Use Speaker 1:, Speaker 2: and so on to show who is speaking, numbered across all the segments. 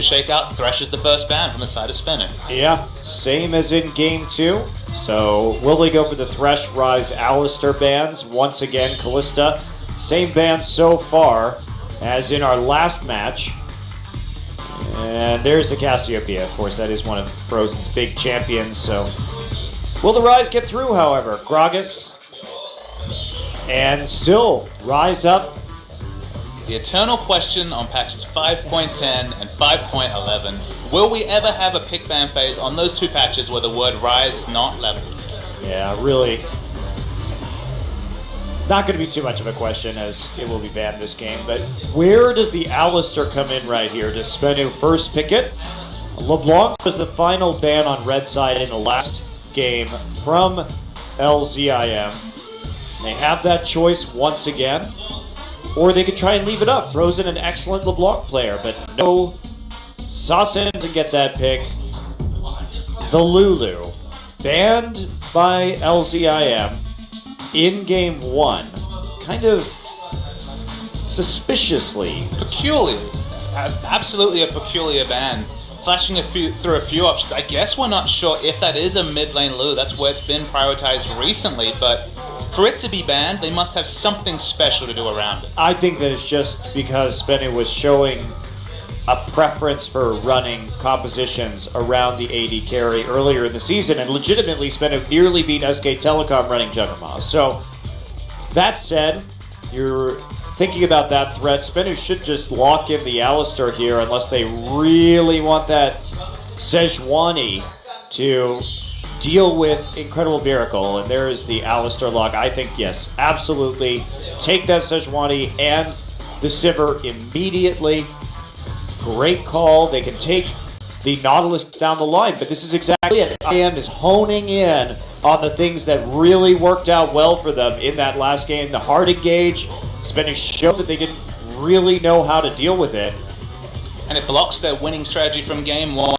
Speaker 1: shakeout, Thresh is the first ban from the side of SBENU.
Speaker 2: Yeah, same as in Game 2. So will they go for the Thresh, Ryze, Alistar bans? Once again, Kalista, same ban so far as in our last match. And there's the Cassiopeia. Of course, that is one of Frozen's big champions. So will the Ryze get through, however? Gragas and still Ryze up.
Speaker 1: The eternal question on patches 5.10 and 5.11, will we ever have a pick ban phase on those two patches where the word Ryze is not leveled?
Speaker 2: Yeah, really. Not going to be too much of a question as it will be banned this game, but where does the Alistar come in right here? Does SBENU first pick it? LeBlanc was the final ban on red side in the last game from LZIM. They have that choice once again. Or they could try and leave it up. Frozen, an excellent LeBlanc player, but no. Sasin to get that pick. The Lulu, banned by LZIM in Game 1. Kind of suspiciously.
Speaker 1: Peculiar. Absolutely a peculiar ban. Flashing through a few options. I guess we're not sure if that is a mid lane Lulu. That's where it's been prioritized recently, but for it to be banned, they must have something special to do around it.
Speaker 2: I think that it's just because SBENU was showing a preference for running compositions around the AD carry earlier in the season, and legitimately SBENU nearly beat SK Telecom running Juggernaut. So, that said, you're thinking about that threat. SBENU should just lock in the Alistar here unless they really want that Sejuani to deal with Incredible Miracle, and there is the Alistar lock. I think, yes, absolutely. Take that Sejuani and the Sivir immediately. Great call. They can take the Nautilus down the line, but this is exactly it. IM is honing in on the things that really worked out well for them in that last game. The hard engage. SBENU showed that they didn't really know how to deal with it.
Speaker 1: And it blocks their winning strategy from Game 1.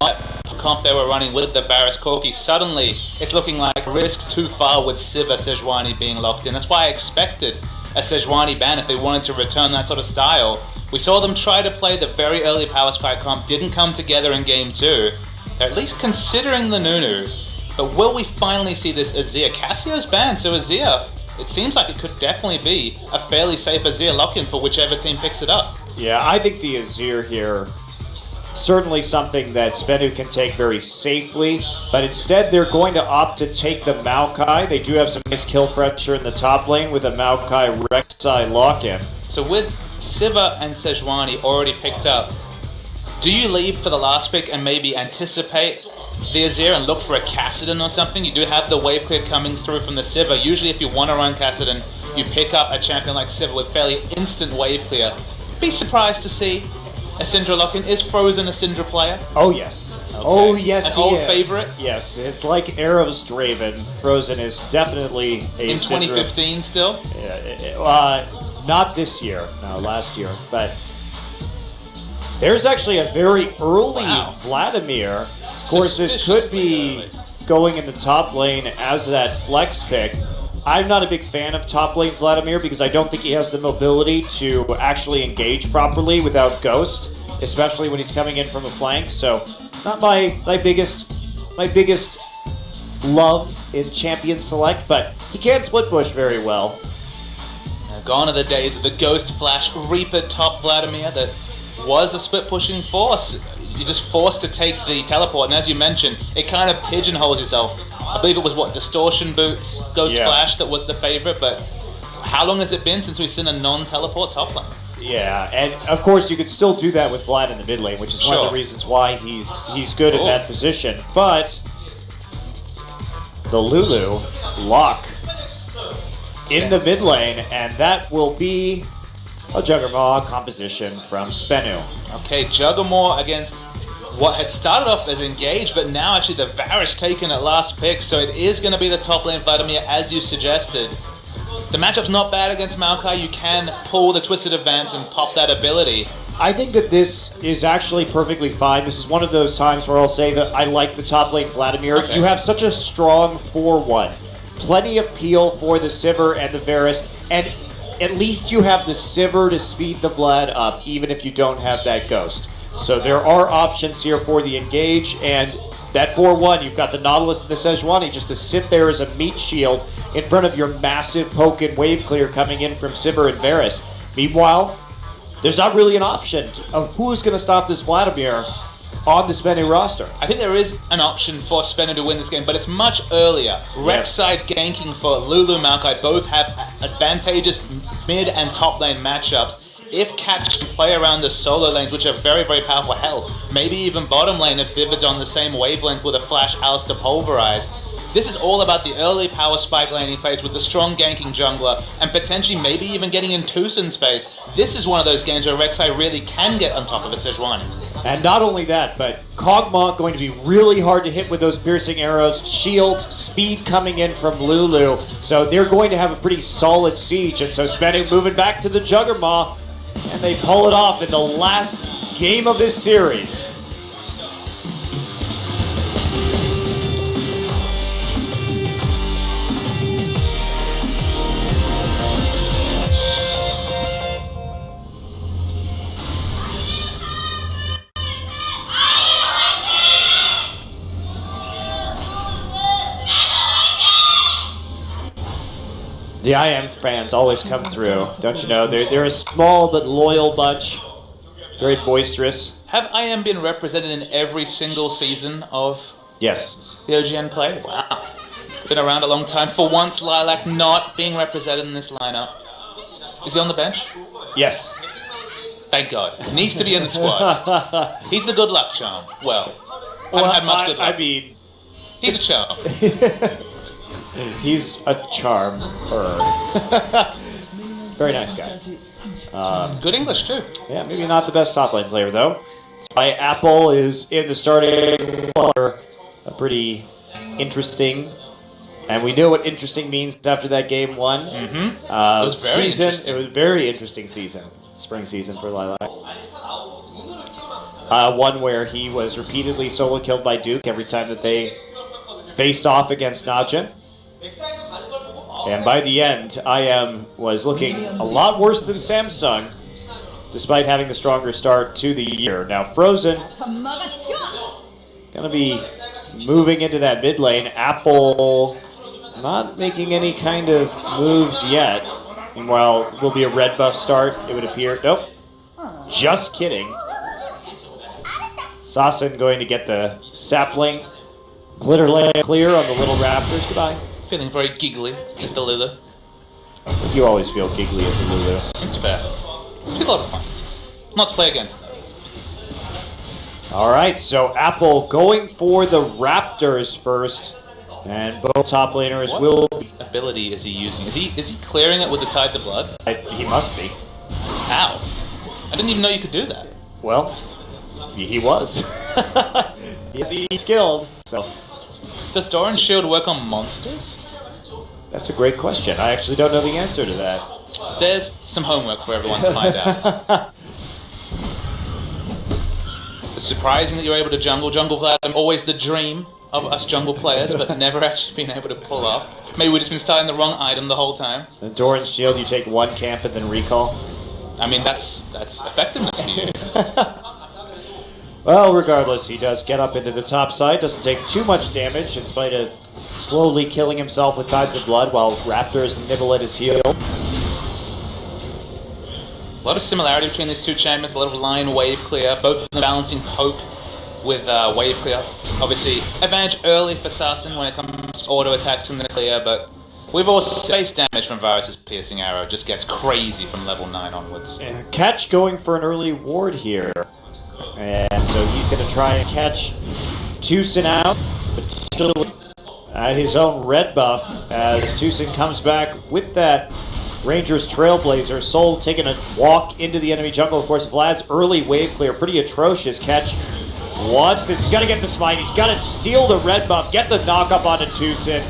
Speaker 1: Comp they were running with the Varus Corki. Suddenly, it's looking like risk too far with Sivir Sejuani being locked in. That's why I expected a Sejuani ban if they wanted to return that sort of style. We saw them try to play the very early Power Spike comp, didn't come together in Game 2. They're at least considering the Nunu. But will we finally see this Azir? Cassio's banned, so Azir, it seems like it could definitely be a fairly safe Azir lock-in for whichever team picks it up.
Speaker 2: Yeah, I think the Azir here, certainly something that SBENU can take very safely, but instead they're going to opt to take the Maokai. They do have some nice kill pressure in the top lane with a Maokai Rek'Sai lock-in.
Speaker 1: So with Sivir and Sejuani already picked up, do you leave for the last pick and maybe anticipate the Azir and look for a Kassadin or something? You do have the wave clear coming through from the Sivir. Usually if you want to run Kassadin, you pick up a champion like Sivir with fairly instant wave clear. Be surprised to see a Syndra lock-in. Is Frozen a Syndra player?
Speaker 2: Oh, yes. Okay. Oh, yes,
Speaker 1: An old favorite?
Speaker 2: Yes, it's like Arrow's Draven. Frozen is definitely a
Speaker 1: in
Speaker 2: Syndra.
Speaker 1: 2015 still?
Speaker 2: Not this year. No, last year. But there's actually a very early Vladimir. Of course, this could be going in the top lane as that flex pick. I'm not a big fan of top lane Vladimir because I don't think he has the mobility to actually engage properly without Ghost, especially when he's coming in from a flank. So, not my biggest love in Champion Select, but he can split push very well.
Speaker 1: Gone are the days of the Ghost Flash Reaper top Vladimir that was a split pushing force. You're just forced to take the teleport, and as you mentioned, it kind of pigeonholes yourself. I believe it was, Distortion Boots, Ghost Flash that was the favorite, but how long has it been since we've seen a non-teleport top lane?
Speaker 2: Yeah, and of course you could still do that with Vlad in the mid lane, which is one of the reasons why he's good in that position. But the Lulu lock in the mid lane, and that will be a Juggernaut composition from SBENU.
Speaker 1: Okay, Juggernaut against what had started off as engaged, but now actually the Varus taken at last pick, so it is going to be the top lane Vladimir as you suggested. The matchup's not bad against Maokai. You can pull the Twisted Advance and pop that ability.
Speaker 2: I think that this is actually perfectly fine. This is one of those times where I'll say that I like the top lane Vladimir. Okay. You have such a strong 4-1. Plenty of peel for the Sivir and the Varus, and at least you have the Sivir to speed the Vlad up, even if you don't have that Ghost. So there are options here for the engage, and that 4-1, you've got the Nautilus and the Sejuani just to sit there as a meat shield in front of your massive poke and wave clear coming in from Sivir and Varus. Meanwhile, there's not really an option of who's going to stop this Vladimir on the SBENU roster.
Speaker 1: I think there is an option for SBENU to win this game, but it's much earlier. Rek'Sai ganking for Lulu Maokai both have advantageous mid and top lane matchups. If Catch can play around the solo lanes, which are very, very powerful, hell, maybe even bottom lane if Vivid's on the same wavelength with a Flash House to pulverize. This is all about the early power spike laning phase with the strong ganking jungler, and potentially maybe even getting in Tusin's phase. This is one of those games where Rek'Sai really can get on top of a Sejuani.
Speaker 2: And not only that, but Kog'Maw going to be really hard to hit with those piercing arrows, shield, speed coming in from Lulu, so they're going to have a pretty solid siege, and so SBENU moving back to the Juggermaw, and they pull it off in the last game of this series. The IM fans always come through, don't you know? They're a small but loyal bunch, very boisterous.
Speaker 1: Have IM been represented in every single season of
Speaker 2: Yes.
Speaker 1: the OGN play? Wow. Been around a long time. For once, Lilac not being represented in this lineup. Is he on the bench?
Speaker 2: Yes.
Speaker 1: Thank God. Needs to be in the squad. He's the good luck charm. Well, haven't had much good luck.
Speaker 2: I mean,
Speaker 1: He's a charm.
Speaker 2: he's a charmer. Very nice guy.
Speaker 1: Good English, too.
Speaker 2: Yeah, maybe not the best top lane player, though. That's why Apple is in the starting order. A pretty interesting, and we know what interesting means after that game one.
Speaker 1: It was very interesting.
Speaker 2: It was a very interesting season, spring season for Lilac. One where he was repeatedly solo killed by Duke every time that they faced off against Najin. And by the end, IM was looking a lot worse than Samsung, despite having the stronger start to the year. Now Frozen gonna be moving into that mid lane. Apple not making any kind of moves yet. Meanwhile, will be a red buff start, it would appear. Nope. Just kidding. Sasin going to get the sapling. Glitter land clear on the little raptors. Goodbye.
Speaker 1: Feeling very giggly, Mr. Lulu.
Speaker 2: You always feel giggly as a Lulu.
Speaker 1: It's fair. She's a lot of fun. Not to play against them.
Speaker 2: Alright, so Apple going for the Raptors first. And both top laners will...
Speaker 1: What ability is he using? Is he clearing it with the Tides of Blood?
Speaker 2: He must be.
Speaker 1: How? I didn't even know you could do that.
Speaker 2: Well, he was. He's skilled, so...
Speaker 1: Does Doran's shield work on monsters?
Speaker 2: That's a great question. I actually don't know the answer to that.
Speaker 1: There's some homework for everyone to find out. It's surprising that you're able to jungle. Jungle Vlad, always the dream of us jungle players, but never actually been able to pull off. Maybe we've just been starting the wrong item the whole time.
Speaker 2: The Doran's shield, you take one camp and then recall.
Speaker 1: I mean, that's effectiveness for you.
Speaker 2: Well, regardless, he does get up into the top side, doesn't take too much damage in spite of slowly killing himself with Tides of Blood while Raptors nibble at his heel.
Speaker 1: A lot of similarity between these two champions, a lot of line wave clear, both of them balancing poke with wave clear. Obviously, advantage early for Sasin when it comes to auto attacks in the clear, but we've also space damage from Varus' piercing arrow, just gets crazy from level 9 onwards.
Speaker 2: Catch going for an early ward here. And so he's going to try and catch Tusin out, but still at his own red buff as Tusin comes back with that Rangers Trailblazer. Soul taking a walk into the enemy jungle. Of course, Vlad's early wave clear, pretty atrocious. Catch wants this. He's got to get the smite. He's got to steal the red buff, get the knock up onto Tusin.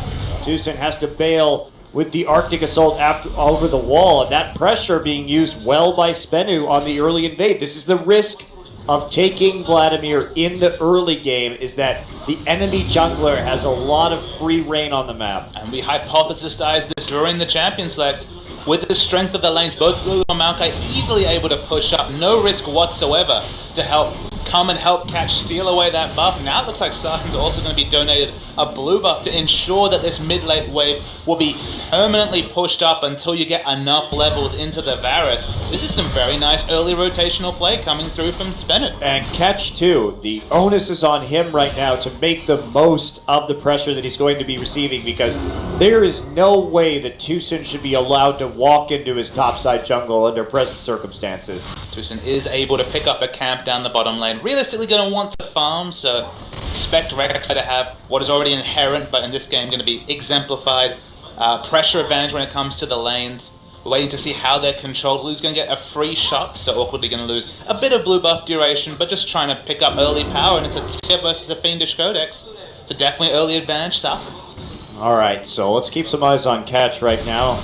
Speaker 2: Tusin has to bail with the Arctic Assault over the wall, and that pressure being used well by SBENU on the early invade. This is the risk of taking Vladimir in the early game, is that the enemy jungler has a lot of free reign on the map.
Speaker 1: And we hypothesized this during the champion select. With the strength of the lanes, both Lulu and Maokai easily able to push up, no risk whatsoever to help come and help Catch steal away that buff. Now it looks like Sarsen's also going to be donated a blue buff to ensure that this mid-late wave will be permanently pushed up until you get enough levels into the Varus. This is some very nice early rotational play coming through from SBENU.
Speaker 2: And Catch too, the onus is on him right now to make the most of the pressure that he's going to be receiving, because there is no way that Tucson should be allowed to walk into his topside jungle under present circumstances.
Speaker 1: Tucson is able to pick up a camp down the bottom lane. Realistically going to want to farm, so expect Rek'Sai to have what is already inherent, but in this game going to be exemplified, pressure advantage when it comes to the lanes. We're waiting to see how they're controlled. Lulu's going to get a free shot, so awkwardly going to lose a bit of blue buff duration, but just trying to pick up early power, and it's a Tip versus a Fiendish Codex. So definitely early advantage, Sarsen.
Speaker 2: Alright, so let's keep some eyes on Catch right now.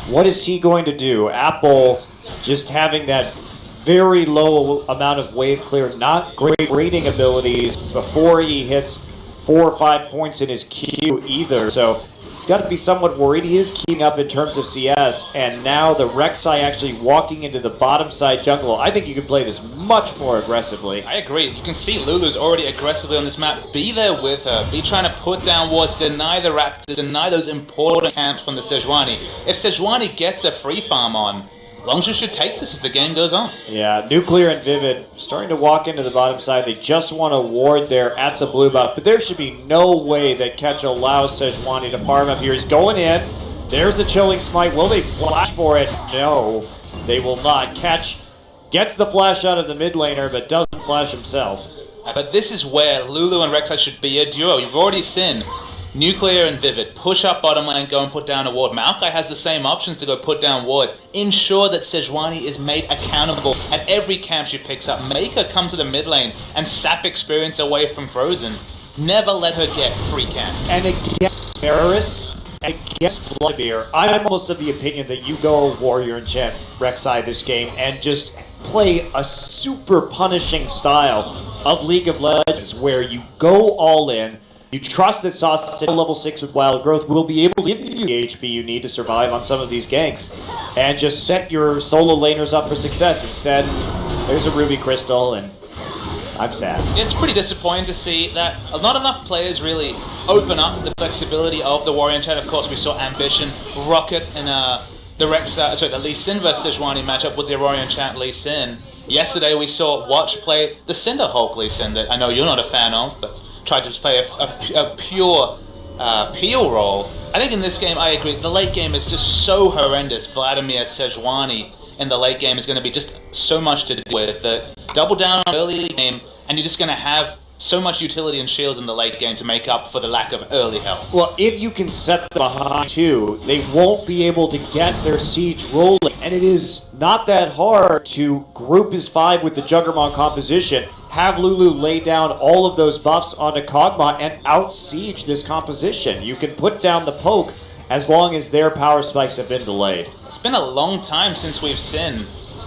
Speaker 2: What is he going to do? Apple just having that very low amount of wave clear, not great rating abilities before he hits 4 or 5 points in his Q either, so he's got to be somewhat worried. He is keeping up in terms of CS, and now the Rek'Sai actually walking into the bottom side jungle. I think you can play this much more aggressively.
Speaker 1: I agree. You can see Lulu's already aggressively on this map. Be there with her. Be trying to put down wards, deny the Raptors, deny those important camps from the Sejuani. If Sejuani gets a free farm on, Longzhu should take this as the game goes on.
Speaker 2: Yeah, Nuclear and Vivid starting to walk into the bottom side. They just want a ward there at the blue buff, but there should be no way that Catch allows Sejuani to farm up here. He's going in. There's a Chilling Smite. Will they flash for it? No, they will not. Catch gets the flash out of the mid laner, but doesn't flash himself.
Speaker 1: But this is where Lulu and Rek'Sai should be a duo. You've already seen Nuclear and Vivid push up bottom lane, go and put down a ward. Maokai has the same options to go put down wards. Ensure that Sejuani is made accountable at every camp she picks up. Make her come to the mid lane and sap experience away from Frozen. Never let her get free camp.
Speaker 2: And against Varus, against Bloodbeer, I'm almost of the opinion that you go Warrior Enchant Rek'Sai this game and just play a super punishing style of League of Legends where you go all in. You trust that Sauce at level 6 with Wild Growth will be able to give you the HP you need to survive on some of these ganks. And just set your solo laners up for success. Instead, there's a Ruby Crystal, and I'm sad.
Speaker 1: It's pretty disappointing to see that not enough players really open up the flexibility of the Warrior Enchant. Of course, we saw Ambition, Rocket, and the Lee Sin vs Sejuani matchup with the Warrior Enchant Lee Sin. Yesterday, we saw Watch play the Cinder Hulk Lee Sin that I know you're not a fan of, but tried to play a pure peel role. I think in this game, I agree, the late game is just so horrendous. Vladimir Sejuani in the late game is going to be just so much to deal with that double down on early game, and you're just going to have so much utility and shields in the late game to make up for the lack of early health.
Speaker 2: Well, if you can set them behind too, they won't be able to get their siege rolling. And it is not that hard to group his 5 with the Juggernaut composition, have Lulu lay down all of those buffs onto Kog'Maw and out-siege this composition. You can put down the poke as long as their power spikes have been delayed.
Speaker 1: It's been a long time since we've seen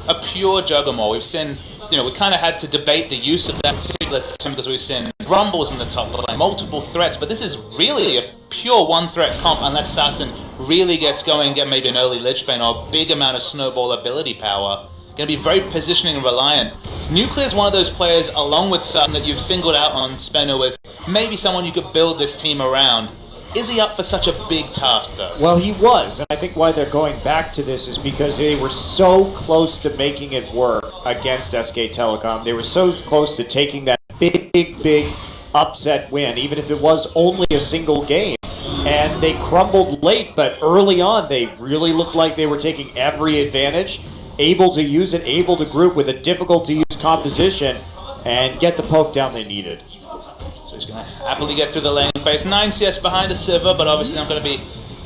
Speaker 1: a pure Juggernaut. We've seen, we kind of had to debate the use of that particular term because we've seen Rumbles in the top lane, multiple threats, but this is really a pure one-threat comp unless Sarsen really gets going, get maybe an early Lich Bane or a big amount of snowball ability power. Going to be very positioning reliant. Nuclear is one of those players, along with Sarsen, that you've singled out on SBENU as maybe someone you could build this team around. Is he up for such a big task, though?
Speaker 2: Well, he was, and I think why they're going back to this is because they were so close to making it work against SK Telecom. They were so close to taking that big upset win, even if it was only a single game. And they crumbled late, but early on, they really looked like they were taking every advantage, able to use it, able to group with a difficult-to-use composition, and get the poke down they needed.
Speaker 1: So he's going to happily get through the lane phase. 9 CS behind a Sivir, but obviously not going to be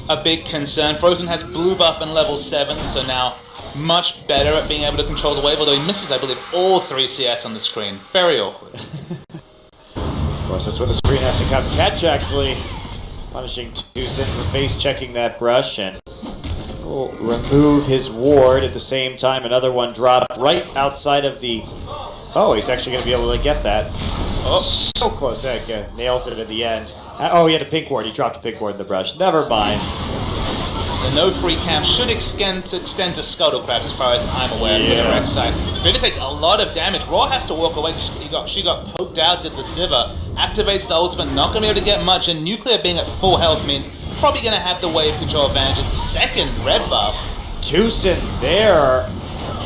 Speaker 1: a big concern. Frozen has blue buff and level 7, so now much better at being able to control the wave, although he misses, I believe, all 3 CS on the screen. Very awkward.
Speaker 2: Of course, that's when the screen has to come. Catch, actually, punishing Tucson for face-checking that brush, and will remove his ward at the same time. Another one dropped right outside of the... Oh, he's actually going to be able to get that. Oh. So close. That nails it at the end. Oh, he had a pink ward. He dropped a pink ward in the brush. Never mind.
Speaker 1: The no free camp should extend to Scuttle Crabs as far as I'm aware for the Rex side. Vivid takes a lot of damage. Raw has to walk away. She got poked out, did the Sivir. Activates the ultimate, not going to be able to get much, and Nuclear being at full health means probably going to have the wave control advantages. The second red buff.
Speaker 2: Tucson there,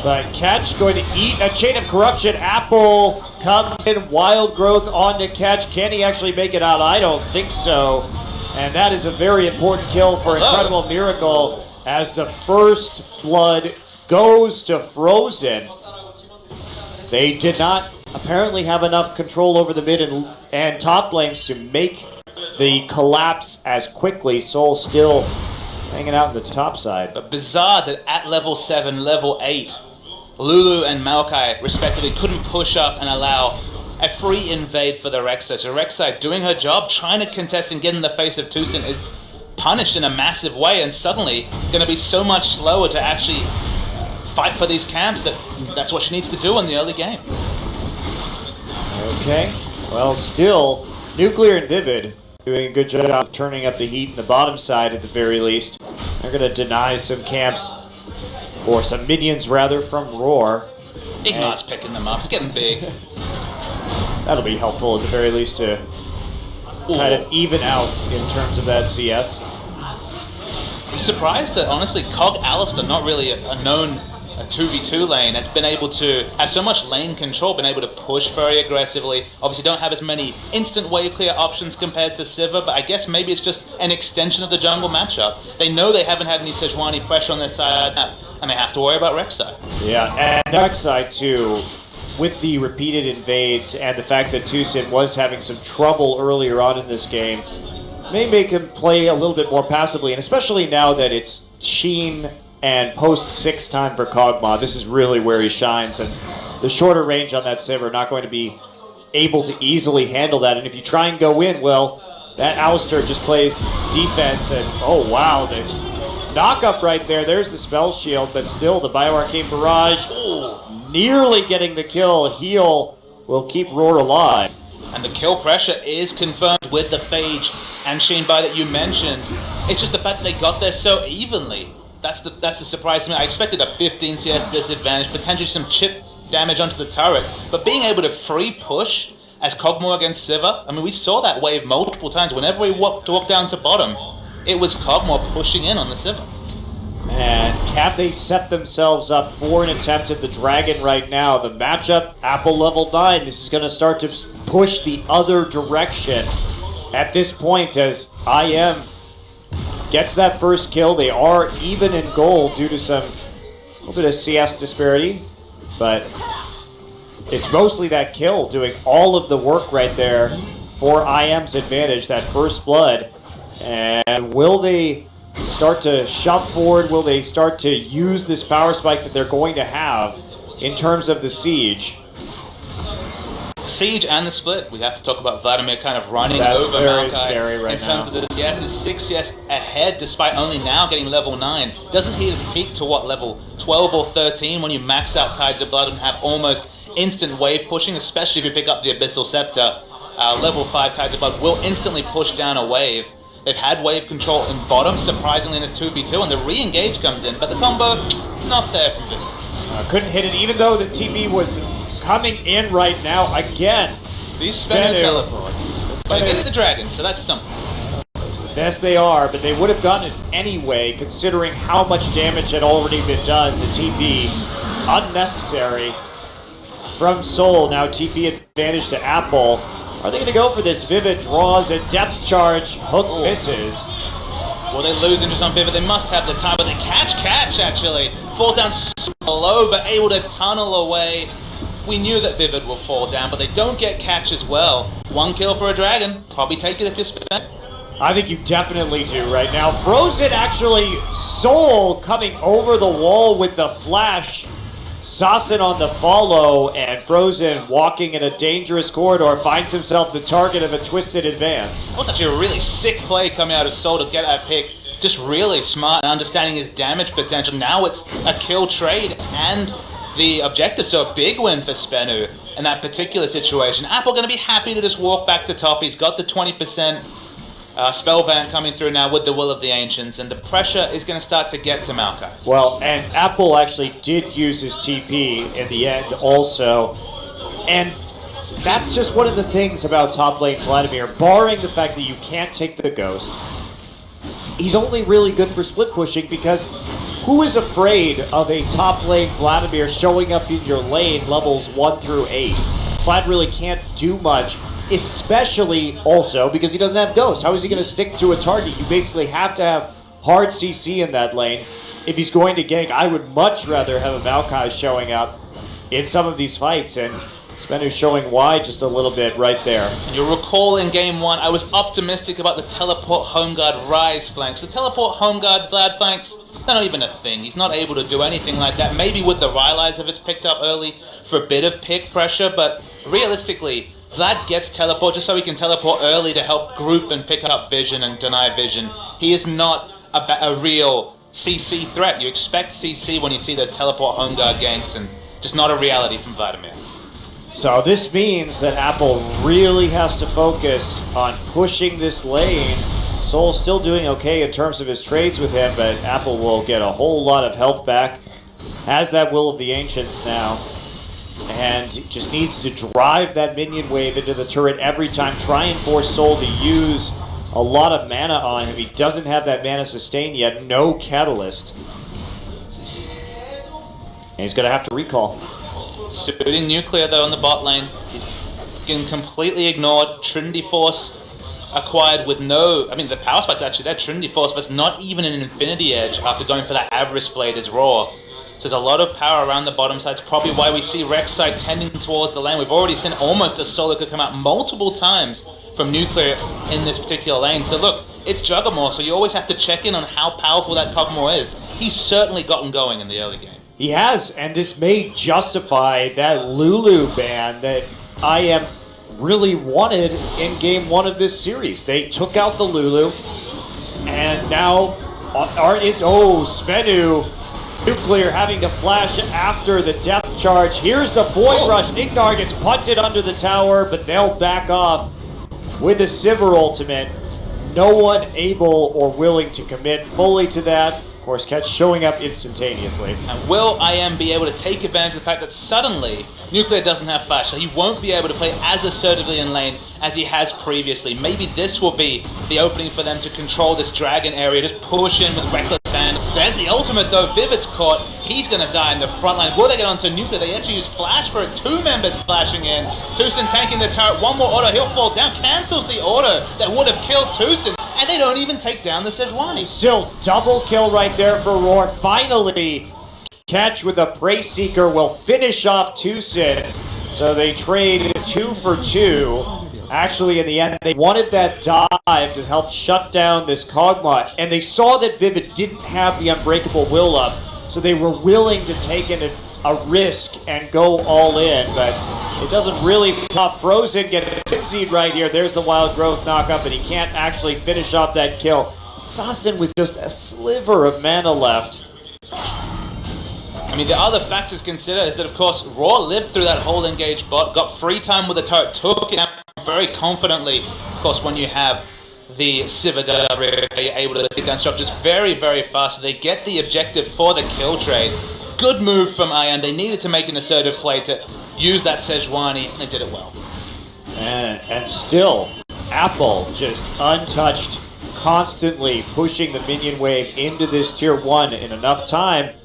Speaker 2: but Catch going to eat a chain of corruption. Apple comes in, wild growth on to Catch. Can he actually make it out? I don't think so. And that is a very important kill for Incredible Miracle as the first blood goes to Frozen. They did not apparently have enough control over the mid and top lanes to make the collapse as quickly. Soul still hanging out on the top side.
Speaker 1: But bizarre that at level 7, level 8, Lulu and Maokai respectively couldn't push up and allow a free invade for the Rek'Sai. So Rek'Sai doing her job, trying to contest and get in the face of Tucson is punished in a massive way, and suddenly going to be so much slower to actually fight for these camps that's what she needs to do in the early game.
Speaker 2: Okay, well still, Nuclear and Vivid doing a good job of turning up the heat in the bottom side at the very least. They're going to deny some camps, or some minions rather, from Roar.
Speaker 1: Ignite's picking them up, it's getting big.
Speaker 2: That'll be helpful at the very least to kind of even out in terms of that CS.
Speaker 1: I'm surprised that honestly Cog Alistar, not really a known 2v2 lane, has been able to have so much lane control, been able to push very aggressively. Obviously don't have as many instant wave clear options compared to Sivir, but I guess maybe it's just an extension of the jungle matchup. They know they haven't had any Sejuani pressure on their side, and they have to worry about Rek'Sai.
Speaker 2: Yeah, and Rek'Sai too, with the repeated invades and the fact that Tucson was having some trouble earlier on in this game, may make him play a little bit more passively, and especially now that it's Sheen and post-6 time for Kog'Maw, this is really where he shines, and the shorter range on that Sivir not going to be able to easily handle that, and if you try and go in, well, that Alistar just plays defense, and oh wow, the knock-up right there, there's the spell shield, but still the Bioarcane Barrage, nearly getting the kill. Heal will keep Roar alive.
Speaker 1: And the kill pressure is confirmed with the Phage and Shinbai that you mentioned. It's just the fact that they got there so evenly. That's the surprise to me. I expected a 15 CS disadvantage, potentially some chip damage onto the turret, but being able to free push as Kog'Maw against Sivir, I mean, we saw that wave multiple times. Whenever we walked down to bottom, it was Kog'Maw pushing in on the Sivir.
Speaker 2: And can they set themselves up for an attempt at the Dragon right now? The matchup, Apple level 9. This is going to start to push the other direction at this point as IM gets that first kill. They are even in gold due to a little bit of CS disparity, but it's mostly that kill doing all of the work right there for IM's advantage, that first blood. And will they start to shove forward? Will they start to use this power spike that they're going to have in terms of the siege?
Speaker 1: Siege and the split. We have to talk about Vladimir kind of running
Speaker 2: That's
Speaker 1: over
Speaker 2: very
Speaker 1: Maokai
Speaker 2: scary right
Speaker 1: in terms
Speaker 2: now.
Speaker 1: of the CS. Is 6 CS ahead despite only now getting level 9. Doesn't he his peak to what, level 12 or 13 when you max out Tides of Blood and have almost instant wave pushing, especially if you pick up the Abyssal Scepter. Level 5 Tides of Blood will instantly push down a wave. They've had wave control in bottom, surprisingly in this 2v2, and the re-engage comes in, but the combo, not there from Vivid.
Speaker 2: Couldn't hit it, even though the TP was coming in right now again.
Speaker 1: These SBENU teleports. But they get the Dragon, so that's something.
Speaker 2: Yes, they are, but they would have gotten it anyway, considering how much damage had already been done. The TP, unnecessary from Soul. Now TP advantage to Apple. Are they going to go for this? Vivid draws a depth charge. Hook misses.
Speaker 1: Well, they lose interest on Vivid. They must have the time, but they catch, actually. Falls down super low, but able to tunnel away. We knew that Vivid will fall down, but they don't get catch as well. One kill for a Dragon. Probably take it if you spend.
Speaker 2: I think you definitely do right now. Frozen actually, Soul coming over the wall with the flash. Sasin on the follow, and Frozen walking in a dangerous corridor finds himself the target of a twisted advance.
Speaker 1: That was actually a really sick play coming out of Soul to get that pick. Just really smart and understanding his damage potential. Now it's a kill trade and the objective, so a big win for SBENU in that particular situation. Apple going to be happy to just walk back to top. He's got the 20%. Spellvant coming through now with the Will of the Ancients, and the pressure is going to start to get to Maokai.
Speaker 2: Well, and Apple actually did use his TP in the end also. And that's just one of the things about top lane Vladimir, barring the fact that you can't take the Ghost. He's only really good for split pushing because who is afraid of a top lane Vladimir showing up in your lane levels 1 through 8? Vlad really can't do much, especially also because he doesn't have Ghost. How is he going to stick to a target? You basically have to have hard CC in that lane. If he's going to gank, I would much rather have a Maokai showing up in some of these fights, and SBENU's showing why just a little bit right there.
Speaker 1: And you'll recall in game 1, I was optimistic about the teleport home guard Rise flanks. The teleport home guard Vlad flanks, they're not even a thing. He's not able to do anything like that. Maybe with the Rylai's if it's picked up early for a bit of pick pressure, but realistically, Vlad gets teleport just so he can teleport early to help group and pick up vision and deny vision. He is not a real CC threat. You expect CC when you see those teleport home guard ganks, and just not a reality from Vladimir.
Speaker 2: So this means that Apple really has to focus on pushing this lane. Soul's still doing okay in terms of his trades with him, but Apple will get a whole lot of health back. Has that Will of the Ancients now, and just needs to drive that minion wave into the turret every time. Try and force Soul to use a lot of mana on him. He doesn't have that mana sustain yet, no catalyst. And he's going to have to recall.
Speaker 1: Suiting Nuclear though on the bot lane. He's getting completely ignored. Trinity Force acquired with no... I mean, the power spike's actually there. Trinity Force, but it's not even an Infinity Edge after going for that Avarice Blade as Raw. So there's a lot of power around the bottom side. It's probably why we see Rek'Sai tending towards the lane. We've already seen almost a Solica come out multiple times from Nuclear in this particular lane. So look, it's Juggermore, so you always have to check in on how powerful that Kog'Maw is. He's certainly gotten going in the early game.
Speaker 2: He has, and this may justify that Lulu ban that IM really wanted in game 1 of this series. They took out the Lulu, and now SBENU Nuclear having to flash after the depth charge. Here's the Void Rush. Ignar gets punted under the tower, but they'll back off with the Sivir ultimate. No one able or willing to commit fully to that. Of course, Catch showing up instantaneously.
Speaker 1: And will IM be able to take advantage of the fact that suddenly Nuclear doesn't have flash, so he won't be able to play as assertively in lane as he has previously. Maybe this will be the opening for them to control this dragon area, just push in with Reckless Sand. There's the ultimate though, Vivid's caught. He's gonna die in the front line. Will they get onto Nuclear? They actually use flash for it. 2 members flashing in. Tucson tanking the turret. One more auto, he'll fall down. Cancels the auto that would have killed Tucson. And they don't even take down the Sejuani.
Speaker 2: Still double kill right there for Roar. Finally, Catch with a Prey Seeker will finish off Tucson. So they trade 2 for 2. Actually, in the end, they wanted that dive to help shut down this Kog'Maw. And they saw that Vivid didn't have the Unbreakable Will up. So they were willing to take a risk and go all in. But it doesn't really pop. Frozen get a tipsied right here. There's the Wild Growth knockup, but he can't actually finish off that kill. Sasin with just a sliver of mana left.
Speaker 1: I mean, the other factors to consider is that, of course, Raw lived through that whole engaged bot, got free time with the turret, took it out very confidently. Of course, when you have the Sivir, you're able to take down structures very, very fast. So they get the objective for the kill trade. Good move from IM. They needed to make an assertive play to use that Sejuani, and they did it well.
Speaker 2: And still, Apple just untouched, constantly pushing the minion wave into this tier 1 in enough time.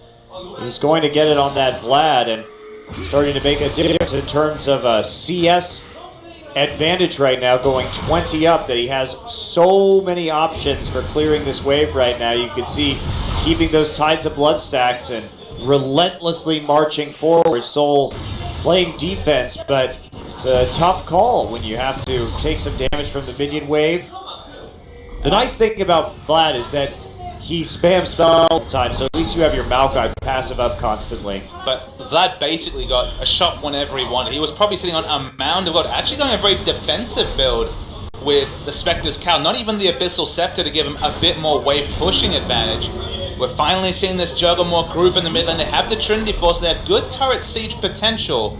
Speaker 2: He's going to get it on that Vlad, and starting to make a difference in terms of a CS advantage right now, going 20 up, that he has so many options for clearing this wave right now. You can see keeping those Tides of Blood stacks and relentlessly marching forward. Soul playing defense, but it's a tough call when you have to take some damage from the minion wave. The nice thing about Vlad is that he spams spells all the time, so at least you have your Maokai passive up constantly.
Speaker 1: But Vlad basically got a shot whenever he wanted. He was probably sitting on a mound of gold, actually going a very defensive build with the Spectre's Cowl, not even the Abyssal Scepter to give him a bit more wave pushing advantage. We're finally seeing this Juggermore group in the mid lane. They have the Trinity Force, they have good turret siege potential,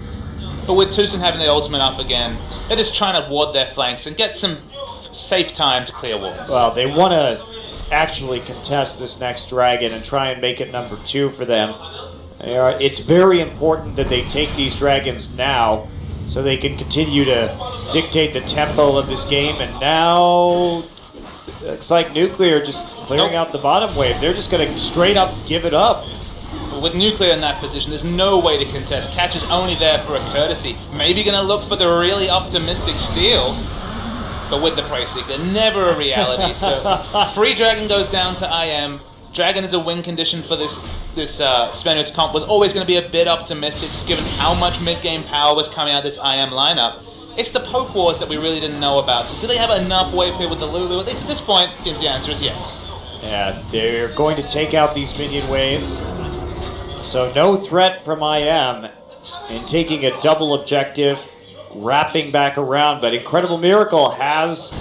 Speaker 1: but with Tucson having the ultimate up again, they're just trying to ward their flanks and get some safe time to clear wards.
Speaker 2: Well, they want to actually contest this next dragon and try and make it number 2 for them. It's very important that they take these dragons now so they can continue to dictate the tempo of this game. And now, looks like Nuclear just clearing out the bottom wave. They're just going to straight up give it up.
Speaker 1: With Nuclear in that position, there's no way to contest. Catch is only there for a courtesy. Maybe going to look for the really optimistic steal, but with the Prey Seeker, never a reality. So free Dragon goes down to IM. Dragon is a win condition for this SBENU comp. Was always going to be a bit optimistic, just given how much mid-game power was coming out of this IM lineup. It's the poke wars that we really didn't know about. So do they have enough wave clear with the Lulu? At least at this point, it seems the answer is yes.
Speaker 2: Yeah, they're going to take out these minion waves. So no threat from IM in taking a double objective, wrapping back around. But Incredible Miracle has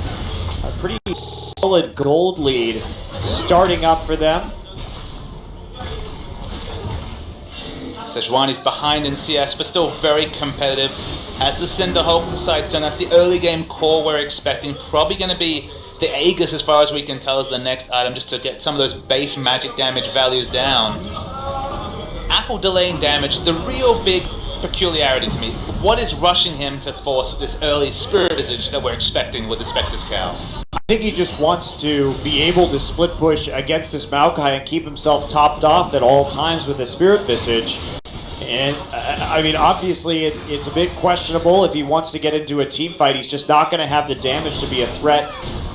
Speaker 2: a pretty solid gold lead starting up for them.
Speaker 1: Sejuani's behind in CS, but still very competitive. Has the Cinderhulk, the Sightstone, that's the early game core we're expecting. Probably going to be the Aegis, as far as we can tell, is the next item, just to get some of those base magic damage values down. Apple delaying damage, the real big peculiarity to me. What is rushing him to force this early Spirit Visage that we're expecting with the Spectre's Cow?
Speaker 2: I think he just wants to be able to split push against this Maokai and keep himself topped off at all times with the Spirit Visage. And, I mean, obviously it's a bit questionable if he wants to get into a team fight. He's just not going to have the damage to be a threat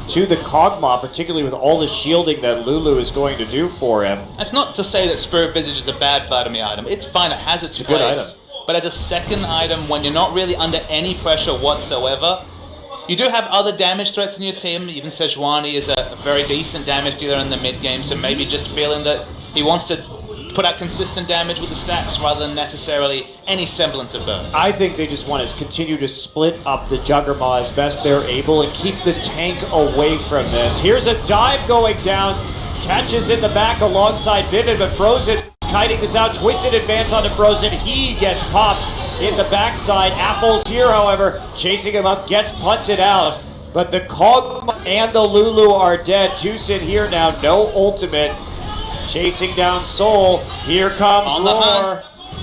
Speaker 2: to the Kog'Maw, particularly with all the shielding that Lulu is going to do for him.
Speaker 1: That's not to say that Spirit Visage is a bad Vladimir item. It's fine, it has its place.
Speaker 2: Good item.
Speaker 1: But as a second item, when you're not really under any pressure whatsoever, you do have other damage threats in your team. Even Sejuani is a very decent damage dealer in the mid game, so maybe just feeling that he wants to put out consistent damage with the stacks rather than necessarily any semblance of burst.
Speaker 2: I think they just want to continue to split up the Juggernaut as best they're able and keep the tank away from this. Here's a dive going down. Catches in the back alongside Vivid, but Frozen kiting this out. Twisted advance onto Frozen. He gets popped in the backside. Apple's here, however, chasing him up, gets punted out. But the Kog'Maw and the Lulu are dead. Tucson here now, no ultimate. Chasing down Soul. Here comes
Speaker 1: on
Speaker 2: Roar.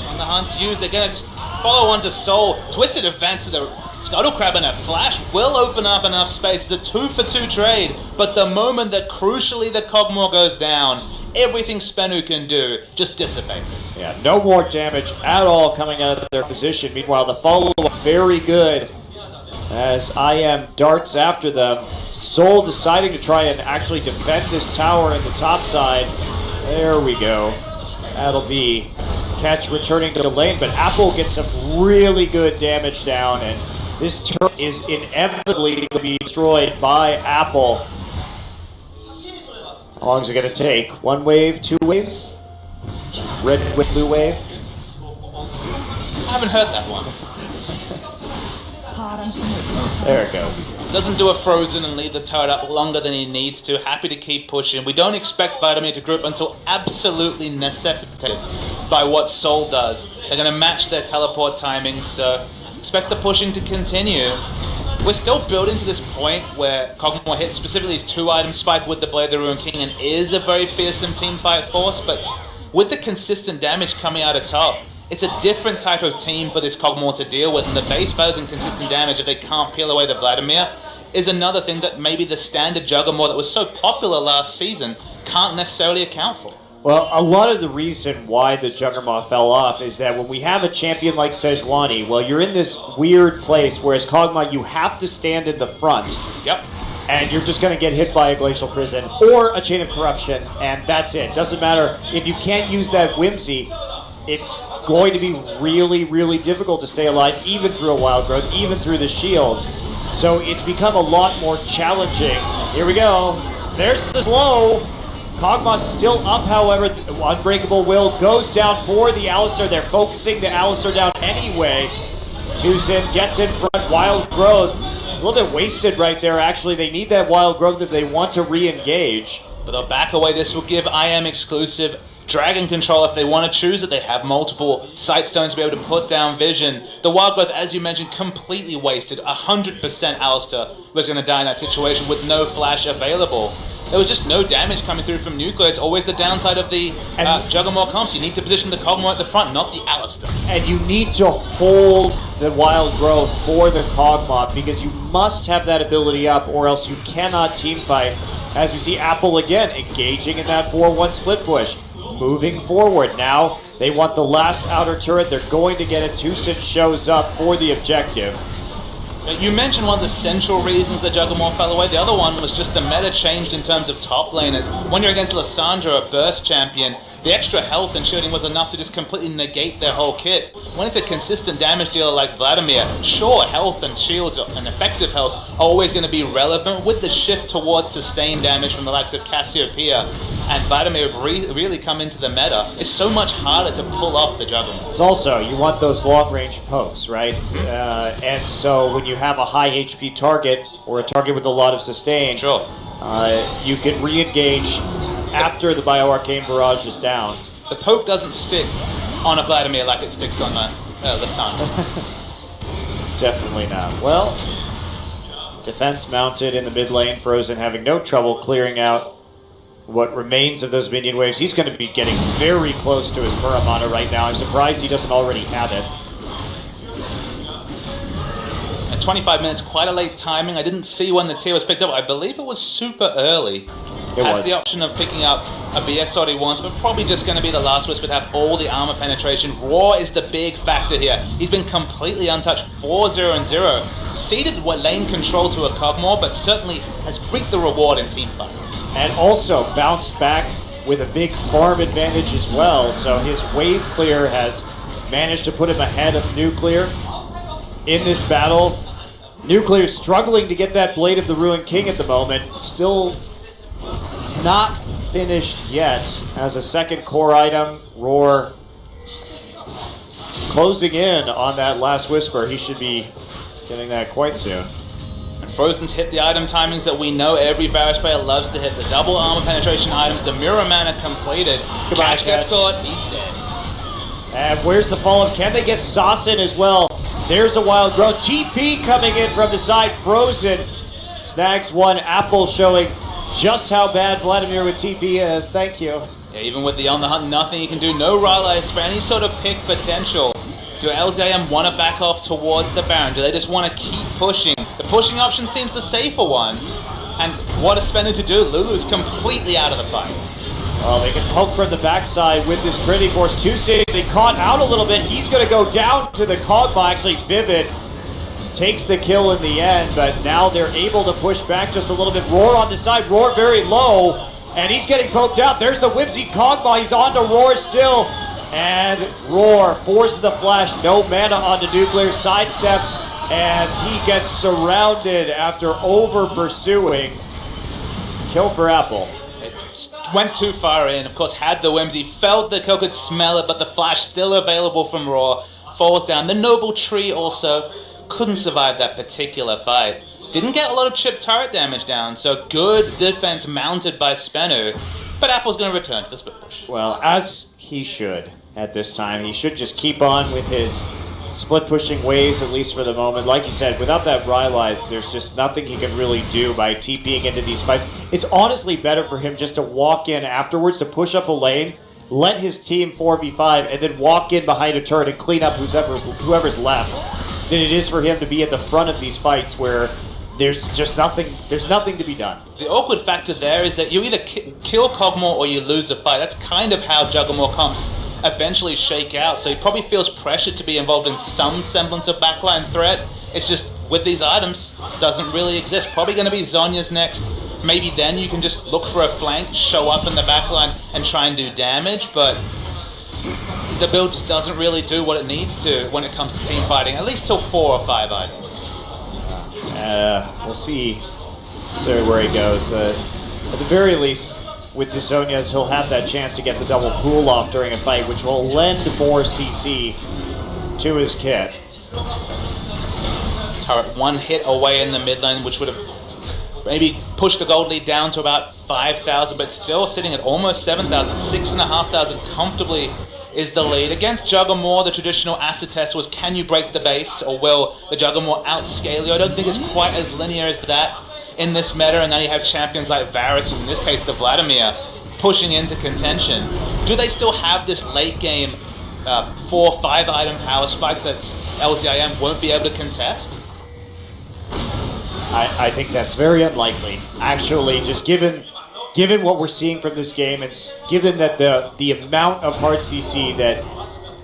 Speaker 1: On the hunt's used. They're going to follow on to Soul. Twisted advance to the Scuttle Crab, and a flash will open up enough space. It's a 2-for-2 trade. But the moment that crucially the Kog'Maw goes down, everything SBENU can do just dissipates.
Speaker 2: Yeah, no more damage at all coming out of their position. Meanwhile, the follow-up very good as IM darts after them. Soul deciding to try and actually defend this tower in the top side. There we go. That'll be Catch returning to the lane, but Apple gets some really good damage down, and this turret is inevitably going to be destroyed by Apple. How long is it going to take? 1 wave, 2 waves? Red with blue wave?
Speaker 1: I haven't heard that one.
Speaker 2: There it goes.
Speaker 1: Doesn't do a Frozen and leave the turret up longer than he needs to. Happy to keep pushing. We don't expect Vladimir to group until absolutely necessitated by what Soul does. They're going to match their teleport timings, so expect the pushing to continue. We're still building to this point where Kog'Maw hits specifically his 2-item spike with the Blade of the Ruined King and is a very fearsome teamfight force, but with the consistent damage coming out of top, it's a different type of team for this Kog'Maw to deal with, and the base values and consistent damage, if they can't peel away the Vladimir, is another thing that maybe the standard Juggernaut that was so popular last season can't necessarily account for.
Speaker 2: Well, a lot of the reason why the Juggernaut fell off is that when we have a champion like Sejuani, well, you're in this weird place, whereas Kog'Maw, you have to stand in the front.
Speaker 1: Yep.
Speaker 2: And you're just going to get hit by a Glacial Prison or a Chain of Corruption, and that's it. Doesn't matter. If you can't use that Whimsy, it's going to be really, really difficult to stay alive, even through a Wild Growth, even through the shields. So it's become a lot more challenging. Here we go. There's the slow. Kog'Maw's still up, however. Unbreakable Will goes down for the Alistar. They're focusing the Alistar down anyway. Tucson gets in front. Wild Growth. A little bit wasted right there, actually. They need that Wild Growth if they want to re-engage.
Speaker 1: But they'll back away. This will give IM exclusive Dragon Control, if they want to choose it, they have multiple sight stones to be able to put down vision. The Wild Growth, as you mentioned, completely wasted. 100% Alistair was going to die in that situation with no flash available. There was just no damage coming through from Nuclear. It's always the downside of the Juggernaut comps. You need to position the Cogmore at the front, not the Alistair.
Speaker 2: And you need to hold the Wild Growth for the Cogmore because you must have that ability up or else you cannot team fight. As we see Apple again engaging in that 4-1 split push. Moving forward now, they want the last outer turret. They're going to get it. Tucson shows up for the objective.
Speaker 1: You mentioned one of the central reasons the Juggernaut fell away. The other one was just the meta changed in terms of top laners. When you're against Lissandra, a burst champion, the extra health and shielding was enough to just completely negate their whole kit. When it's a consistent damage dealer like Vladimir, sure, health and shields and effective health are always going to be relevant. With the shift towards sustained damage from the likes of Cassiopeia and Vladimir have really come into the meta, it's so much harder to pull off the Juggernaut.
Speaker 2: It's also, you want those long-range pokes, right? And so when you have a high HP target or a target with a lot of sustain,
Speaker 1: sure,
Speaker 2: you can re-engage after the Bioarcane Barrage is down.
Speaker 1: The poke doesn't stick on a Vladimir like it sticks on a Lissandra.
Speaker 2: Definitely not. Well, defense mounted in the mid lane. Frozen having no trouble clearing out what remains of those minion waves. He's going to be getting very close to his Muramana right now. I'm surprised he doesn't already have it.
Speaker 1: At 25 minutes, quite a late timing. I didn't see when the tier was picked up. I believe it was super early. Has the option of picking up a BF slot he wants, but probably just going to be the last Whisper to have all the armor penetration. Roar is the big factor here. He's been completely untouched, 4-0-0. Ceded lane control to a Cogmore, but certainly has reaped the reward in team fights.
Speaker 2: And also bounced back with a big farm advantage as well, so his wave clear has managed to put him ahead of Nuclear in this battle. Nuclear struggling to get that Blade of the Ruined King at the moment, still not finished yet. As a second core item, Roar closing in on that last Whisper. He should be getting that quite soon.
Speaker 1: And Frozen's hit the item timings that we know every Varus player loves to hit. The double armor penetration items, the mirror mana completed. Cash gets caught, he's dead.
Speaker 2: And where's the follow-up? Can they get Sauce in as well? There's a Wild Growth. TP coming in from the side. Frozen snags one. Apple showing just how bad Vladimir with TP is. Thank you.
Speaker 1: Yeah, even with the on the hunt, nothing you can do. No Rylai's for any sort of pick potential. Do LZM want to back off towards the Baron? Do they just want to keep pushing? The pushing option seems the safer one. And what is SBENU to do? Lulu is completely out of the fight.
Speaker 2: Well, they can poke from the backside with this Trinity Force. Tuesday, they caught out a little bit. He's going to go down to the Cogma. Actually, Vivid takes the kill in the end, but now they're able to push back just a little bit. Roar on the side. Roar very low, and he's getting poked out. There's the Whimsy Cogma. He's on to Roar still, and Roar forces the flash. No mana on the Nuclear. Sidesteps, and he gets surrounded after over-pursuing. Kill for Apple.
Speaker 1: Went too far in, of course, had the Whimsy, felt the kill, could smell it, but the flash still available from Roar. Falls down. The Noble Tree also couldn't survive that particular fight. Didn't get a lot of chip turret damage down, so good defense mounted by SBENU, but Apple's going to return to the split push.
Speaker 2: Well, as he should at this time. He should just keep on with his split pushing ways, at least for the moment. Like you said, without that Rylai's, there's just nothing he can really do by TPing into these fights. It's honestly better for him just to walk in afterwards, to push up a lane, let his team 4v5, and then walk in behind a turret and clean up whoever's left, than it is for him to be at the front of these fights where there's just nothing to be done.
Speaker 1: The awkward factor there is that you either kill Cogmore or you lose a fight. That's kind of how Juggernaut comps eventually shake out, so he probably feels pressured to be involved in some semblance of backline threat. It's just, with these items, doesn't really exist. Probably going to be Zhonya's next. Maybe then you can just look for a flank, show up in the backline, and try and do damage, but the build just doesn't really do what it needs to when it comes to team fighting, at least till 4 or 5 items.
Speaker 2: We'll see where he goes. At the very least, with the Zhonyas, he'll have that chance to get the double pull off during a fight, which will lend more CC to his kit.
Speaker 1: Turret one hit away in the mid lane, which would have maybe push the gold lead down to about 5,000, but still sitting at almost 7,000. 6,500 comfortably is the lead. Against Juggermore, the traditional acid test was, can you break the base, or will the Juggermore outscale you? I don't think it's quite as linear as that in this meta, and then you have champions like Varus, and in this case the Vladimir, pushing into contention. Do they still have this late game 4-5 item power spike that LZIM won't be able to contest?
Speaker 2: I think that's very unlikely. Actually, just given what we're seeing from this game, and given that the amount of hard CC that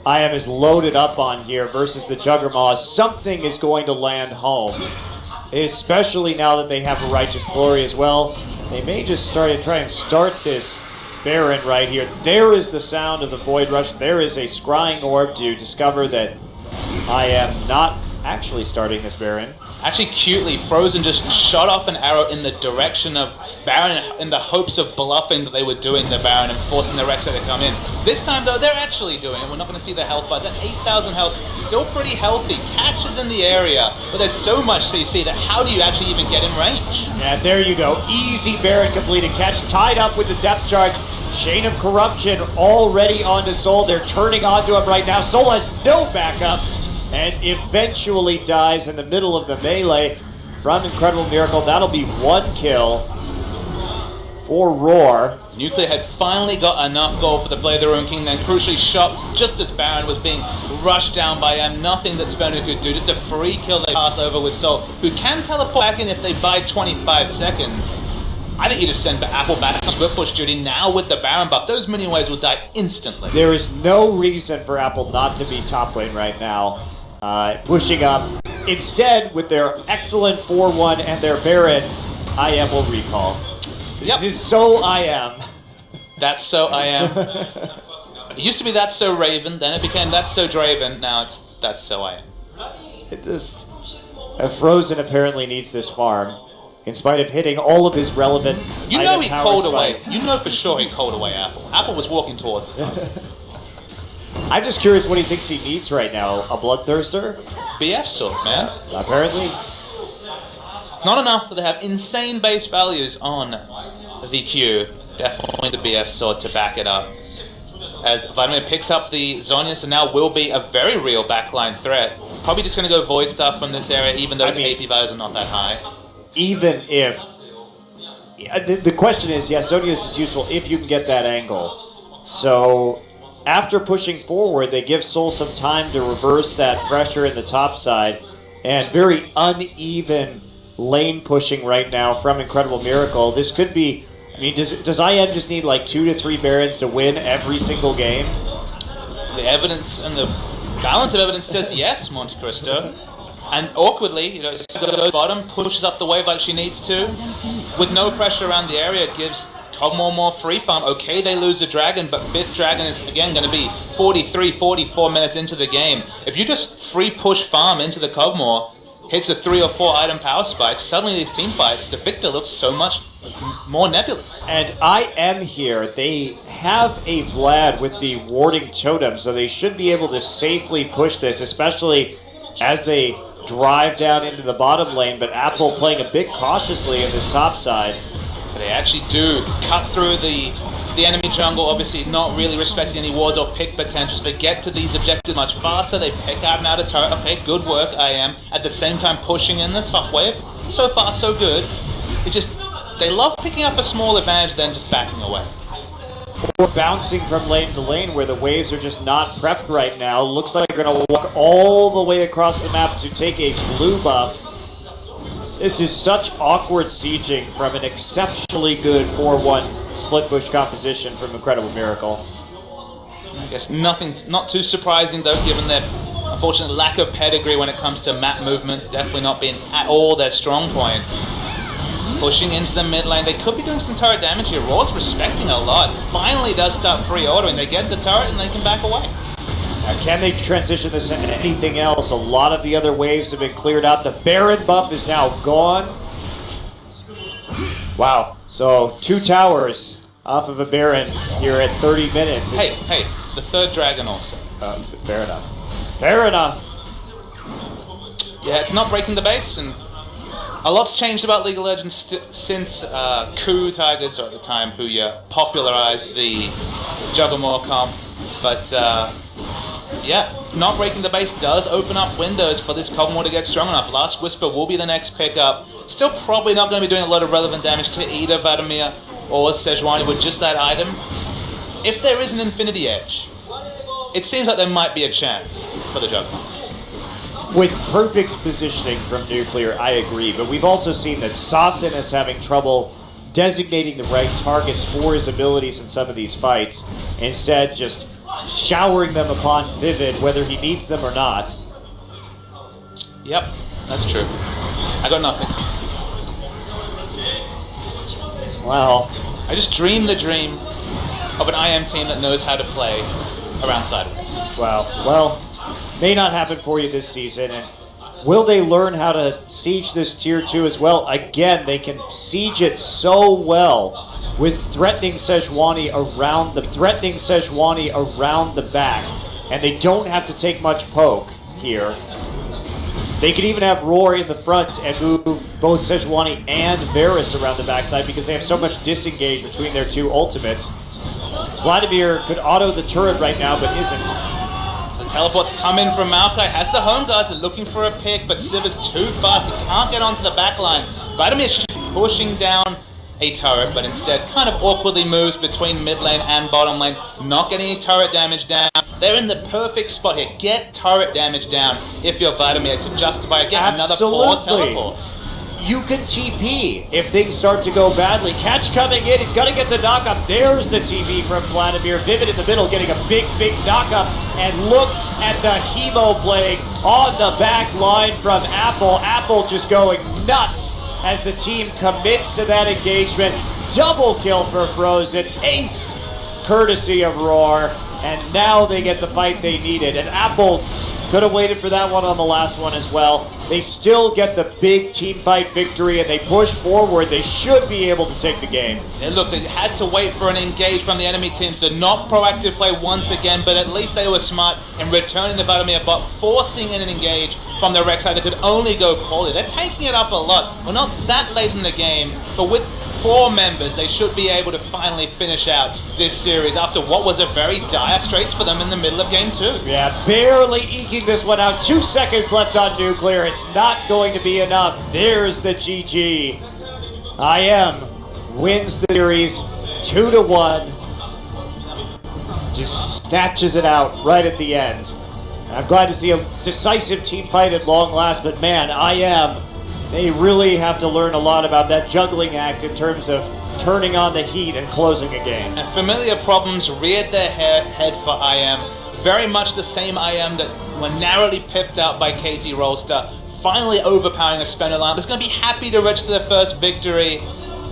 Speaker 2: IM is loaded up on here versus the Juggernaut, something is going to land home. Especially now that they have a Righteous Glory as well. They may just try and start this Baron right here. There is the sound of the Void Rush. There is a scrying orb to discover that I am not actually starting this Baron.
Speaker 1: Actually, cutely, Frozen just shot off an arrow in the direction of Baron in the hopes of bluffing that they were doing the Baron and forcing the Rexer to come in. This time, though, they're actually doing it. We're not going to see the health bars. At 8,000 health, still pretty healthy. Catches in the area, but there's so much CC that how do you actually even get in range?
Speaker 2: Yeah, there you go. Easy Baron completed. Catch tied up with the depth charge. Chain of Corruption already onto Soul. They're turning onto him right now. Soul has no backup and eventually dies in the middle of the melee from Incredible Miracle. That'll be 1 kill for Roar.
Speaker 1: Nuclear had finally got enough gold for the Blade of the Ruin King, then crucially shocked just as Baron was being rushed down by M. Nothing that SBENU could do, just a free kill they pass over with Soul, who can teleport back in if they buy 25 seconds. I think you just send Apple back on split push duty now with the Baron buff. Those minion waves will die instantly.
Speaker 2: There is no reason for Apple not to be top lane right now. Pushing up. Instead, with their excellent 4-1 and their Baron, IM will recall. This is so IM.
Speaker 1: That's so IM. It used to be That's So Raven, then it became That's So Draven, now it's That's So IM.
Speaker 2: It just... Frozen apparently needs this farm. In spite of hitting all of his relevant
Speaker 1: You know he called away.
Speaker 2: spikes.
Speaker 1: You know for sure he called away Apple. Apple was walking towards him.
Speaker 2: I'm just curious what he thinks he needs right now. A Bloodthirster?
Speaker 1: BF sword, man.
Speaker 2: Apparently.
Speaker 1: It's not enough that they have insane base values on the Q. Definitely the BF sword to back it up. As Vladimir picks up the Zhonya's and now will be a very real backline threat. Probably just going to go Void stuff from this area, even though his AP values are not that high.
Speaker 2: Even if... The question is, yes, Zhonya's is useful if you can get that angle. So... After pushing forward, they give Soul some time to reverse that pressure in the top side, and very uneven lane pushing right now from Incredible Miracle. This could be, I mean, does IM just need like 2 to 3 Barons to win every single game?
Speaker 1: The evidence and the balance of evidence says yes, Monte Cristo. And awkwardly, you know, goes bottom, pushes up the wave like she needs to, with no pressure around the area, gives Cogmore more free farm. Okay, they lose a dragon, but 5th dragon is again going to be 43, 44 minutes into the game. If you just free push farm into the Cogmore, hits a 3 or 4 item power spike, suddenly these team fights, the victor looks so much more nebulous.
Speaker 2: And IM here, they have a Vlad with the warding totem, so they should be able to safely push this, especially as they drive down into the bottom lane, but Apple playing a bit cautiously in this top side.
Speaker 1: But they actually do cut through the enemy jungle, obviously not really respecting any wards or pick potentials. They get to these objectives much faster, they pick out and out a turret. Okay, good work, IM. At the same time pushing in the top wave. So far, so good. It's just, they love picking up a small advantage, then just backing away.
Speaker 2: Or bouncing from lane to lane where the waves are just not prepped right now. Looks like they're going to walk all the way across the map to take a blue buff. This is such awkward sieging from an exceptionally good 4-1 split push composition from Incredible Miracle.
Speaker 1: I guess not too surprising though, given their unfortunate lack of pedigree when it comes to map movements, definitely not being at all their strong point. Pushing into the mid lane, they could be doing some turret damage here. Raw's respecting a lot. Finally does start free ordering. They get the turret and they can back away.
Speaker 2: Can they transition this into anything else? A lot of the other waves have been cleared out. The Baron buff is now gone. Wow. So 2 towers off of a Baron here at 30 minutes.
Speaker 1: Hey, the 3rd dragon also.
Speaker 2: Fair enough. Fair enough.
Speaker 1: Yeah, it's not breaking the base, and A lot's changed about League of Legends since Ku Tigers, or at the time Huya, popularized the Juggernaut comp. But yeah, not breaking the base does open up windows for this Coven War to get strong enough. Last Whisper will be the next pickup. Still probably not going to be doing a lot of relevant damage to either Vladimir or Sejuani with just that item. If there is an Infinity Edge, it seems like there might be a chance for the Juggernaut.
Speaker 2: With perfect positioning from Nuclear, I agree, but we've also seen that Sasin is having trouble designating the right targets for his abilities in some of these fights, instead just showering them upon Vivid, whether he needs them or not.
Speaker 1: Yep, that's true. I got nothing.
Speaker 2: Well,
Speaker 1: I just dreamed the dream of an IM team that knows how to play around sideways.
Speaker 2: wow. Well, may not happen for you this season. And will they learn how to siege this tier 2 as well? Again, they can siege it so well with threatening Sejuani around the back, and they don't have to take much poke here. They could even have Roar in the front and move both Sejuani and Varus around the backside because they have so much disengage between their two ultimates. Vladimir could auto the turret right now, but isn't.
Speaker 1: Teleports come in from Maokai, has the home guards, are looking for a pick, but Civ is too fast, he can't get onto the back line. Vladimir's pushing down a turret, but instead kind of awkwardly moves between mid lane and bottom lane, not getting any turret damage down. They're in the perfect spot here. Get turret damage down if you're Vladimir to justify again another poor teleport.
Speaker 2: You can TP if things start to go badly. Catch coming in, he's got to get the knock-up. There's the TP from Vladimir. Vivid in the middle getting a big knock-up. And look at the Hemo playing on the back line from Apple. Apple just going nuts as the team commits to that engagement. Double kill for Frozen. Ace courtesy of Roar. And now they get the fight they needed. And Apple could have waited for that one on the last one as well. They still get the big team fight victory and they push forward. They should be able to take the game.
Speaker 1: Yeah, look, they had to wait for an engage from the enemy team, so not proactive play once again, but at least they were smart in returning the Vladimir bot, forcing in an engage from the Rex side that could only go poorly. They're tanking it up a lot. Well, not that late in the game, but with 4 members, they should be able to finally finish out this series after what was a very dire straits for them in the middle of game 2.
Speaker 2: Yeah, barely eking this one out. 2 seconds left on Nuclear. It's not going to be enough. There's the GG. IM wins the series 2-1. Just snatches it out right at the end. I'm glad to see a decisive team fight at long last, but man, IM, they really have to learn a lot about that juggling act in terms of turning on the heat and closing a game.
Speaker 1: And familiar problems reared their head for IM. Very much the same IM that were narrowly pipped out by KT Rolster, finally overpowering a SBENU line. It's going to be happy to reach their first victory.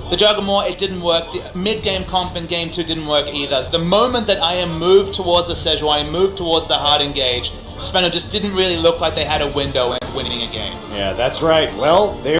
Speaker 1: The Juggernaut, it didn't work. The mid-game comp in game 2 didn't work either. The moment that IM moved towards the Sejuani, moved towards the hard engage, SBENU just didn't really look like they had a window in winning a game.
Speaker 2: Yeah, that's right. Well, there